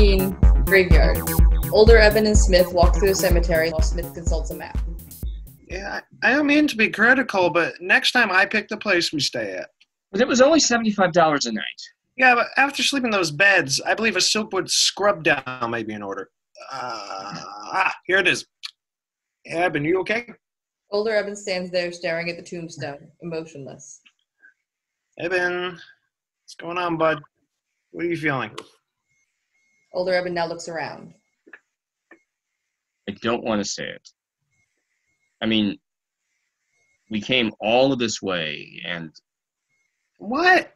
Scene, graveyard. Older Eben and Smith walk through the cemetery while Smith consults a map. Yeah, I don't mean to be critical, but next time I pick the place we stay at. But it was only $75 a night. Yeah, but after sleeping in those beds, I believe a silkwood scrub down may be in order. Here it is. Eben, you okay? Older Eben stands there staring at the tombstone, emotionless. Eben, what's going on, bud? What are you feeling? Older Eben now looks around. I don't want to say it. I mean, we came all of this way, and... What?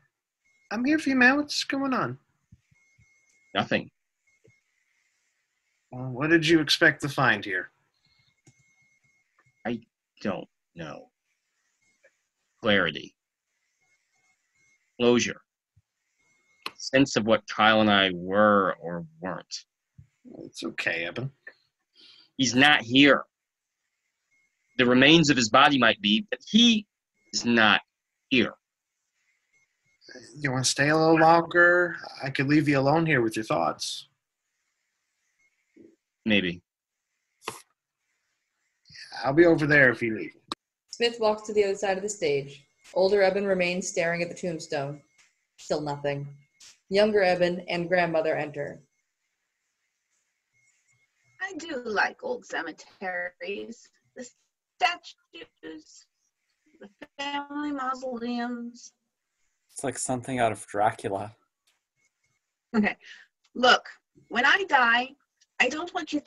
I'm here for you, man. What's going on? Nothing. Well, what did you expect to find here? I don't know. Clarity. Closure. Sense of what Kyle and I were or weren't. It's okay, Eben. He's not here. The remains of his body might be, but he is not here. You want to stay a little longer? I could leave you alone here with your thoughts. Maybe. I'll be over there if you leave. Smith walks to the other side of the stage. Older Eben remains staring at the tombstone. Still nothing. Younger Eben and grandmother enter. I do like old cemeteries. The statues, the family mausoleums. It's like something out of Dracula. Okay, look, when I die, I don't want you to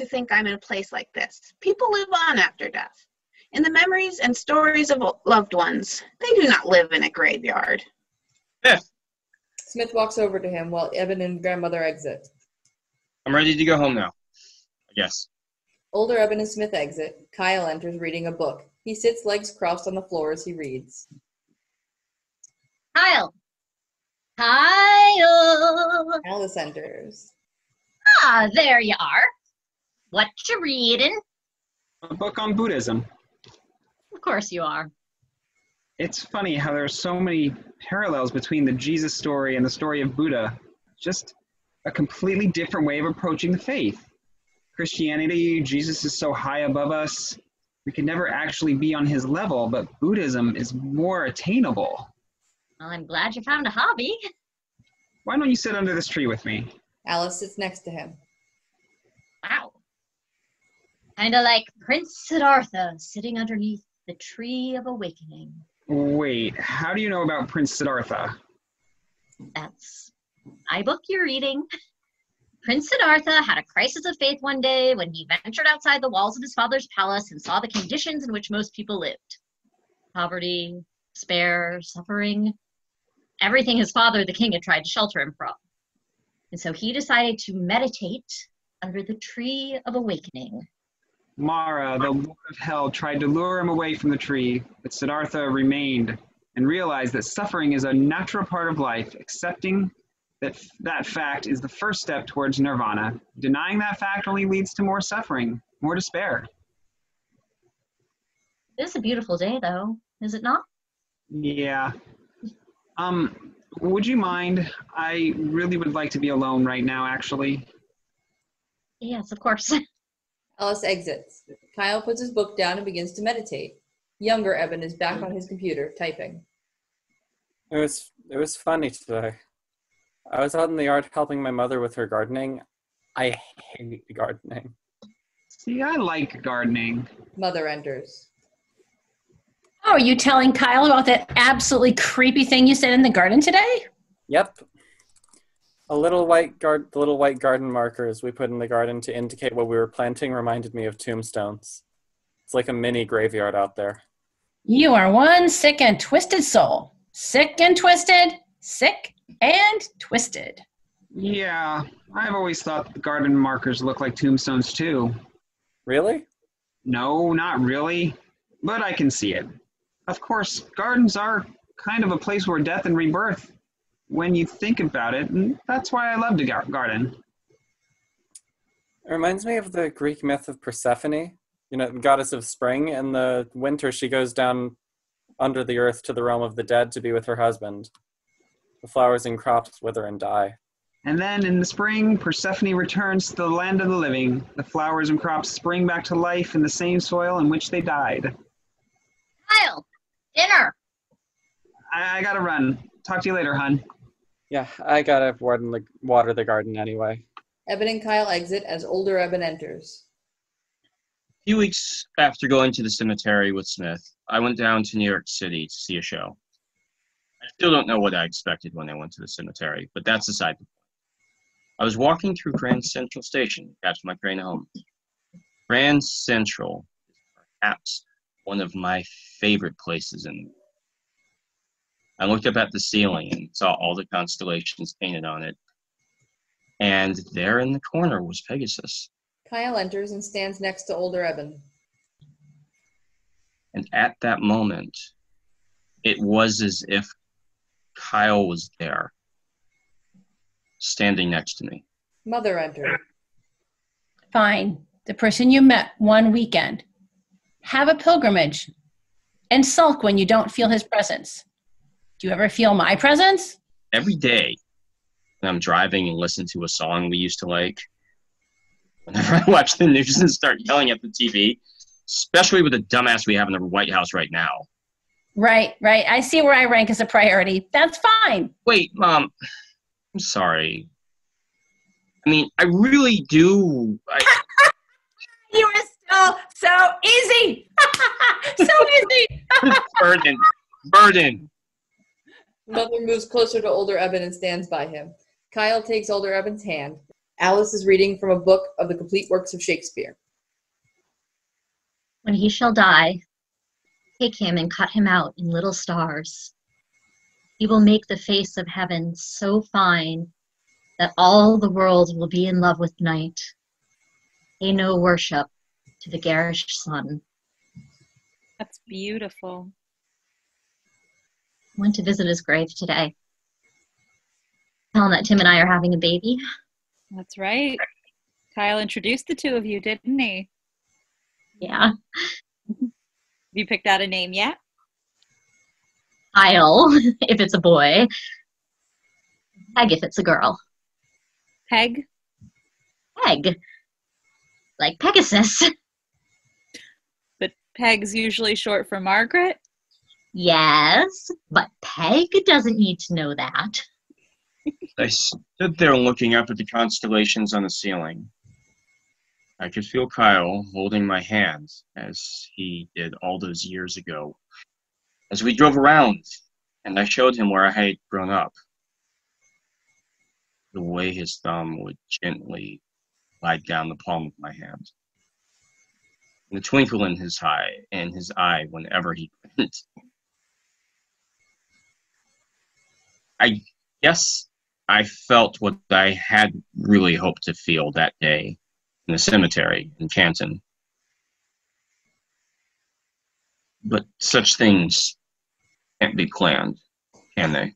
think I'm in a place like this. People live on after death. In the memories and stories of loved ones, they do not live in a graveyard. Yeah. Smith walks over to him while Eben and grandmother exit. I'm ready to go home now, I guess. Older Eben and Smith exit. Kyle enters reading a book. He sits legs crossed on the floor as he reads. Kyle. Kyle. Alice enters. Ah, there you are. What you reading? A book on Buddhism. Of course you are. It's funny how there are so many parallels between the Jesus story and the story of Buddha. Just a completely different way of approaching the faith. Christianity, Jesus is so high above us, we can never actually be on his level, but Buddhism is more attainable. Well, I'm glad you found a hobby. Why don't you sit under this tree with me? Alice sits next to him. Wow. Kinda like Prince Siddhartha sitting underneath the Tree of Awakening. Wait, how do you know about Prince Siddhartha? That's my book you're reading. Prince Siddhartha had a crisis of faith one day when he ventured outside the walls of his father's palace and saw the conditions in which most people lived. Poverty, despair, suffering, everything his father, the king, had tried to shelter him from. And so he decided to meditate under the Tree of Awakening. Mara, the Lord of Hell, tried to lure him away from the tree, but Siddhartha remained and realized that suffering is a natural part of life. Accepting that fact is the first step towards nirvana. Denying that fact only leads to more suffering, more despair. It is a beautiful day, though, is it not? Yeah. Would you mind? I really would like to be alone right now, actually. Yes, of course. Alice exits. Kyle puts his book down and begins to meditate. Younger Eben is back on his computer, typing. It was funny today. I was out in the yard helping my mother with her gardening. I hate gardening. See, I like gardening. Mother enters. Oh, are you telling Kyle about that absolutely creepy thing you said in the garden today? Yep. The little white garden markers we put in the garden to indicate what we were planting reminded me of tombstones. It's like a mini graveyard out there. You are one sick and twisted soul. Sick and twisted, sick and twisted. Yeah, I've always thought the garden markers look like tombstones too. Really? No, not really, but I can see it. Of course, gardens are kind of a place where death and rebirth, when you think about it, and that's why I love to garden. It reminds me of the Greek myth of Persephone, goddess of spring. In the winter, she goes down under the earth to the realm of the dead to be with her husband. The flowers and crops wither and die. And then in the spring, Persephone returns to the land of the living. The flowers and crops spring back to life in the same soil in which they died. Kyle, dinner. I gotta run. Talk to you later, hon. Yeah, I gotta water the garden anyway. Eben and Kyle exit as older Eben enters. A few weeks after going to the cemetery with Smith, I went down to New York City to see a show. I still don't know what I expected when I went to the cemetery, but that's aside the point. I was walking through Grand Central Station, catching my train home. Grand Central is perhaps one of my favorite places in the world. I looked up at the ceiling and saw all the constellations painted on it. And there in the corner was Pegasus. Kyle enters and stands next to older Eben. And at that moment, it was as if Kyle was there, standing next to me. Mother entered. Fine. The person you met one weekend. Have a pilgrimage and sulk when you don't feel his presence. Do you ever feel my presence? Every day when I'm driving and listen to a song we used to like, whenever I watch the news and start yelling at the TV, especially with the dumbass we have in the White House right now. Right. I see where I rank as a priority. That's fine. Wait, Mom, I'm sorry. I mean, I really do. You are still so easy. So easy. Burden. Mother moves closer to older Eben and stands by him. Kyle takes older Eben's hand. Alice is reading from a book of the complete works of Shakespeare. When he shall die, take him and cut him out in little stars. He will make the face of heaven so fine that all the world will be in love with night. Pay no worship to the garish sun. That's beautiful. I went to visit his grave today. Tell him that Tim and I are having a baby. That's right. Kyle introduced the two of you, didn't he? Yeah. Have you picked out a name yet? Kyle, if it's a boy. Peg, if it's a girl. Peg? Peg. Like Pegasus. But Peg's usually short for Margaret? Yes, but Peg doesn't need to know that. I stood there looking up at the constellations on the ceiling. I could feel Kyle holding my hand as he did all those years ago. As we drove around, and I showed him where I had grown up. The way his thumb would gently glide down the palm of my hand. And the twinkle in his eye whenever he grinned. I guess I felt what I had really hoped to feel that day in the cemetery in Canton. But such things can't be planned, can they?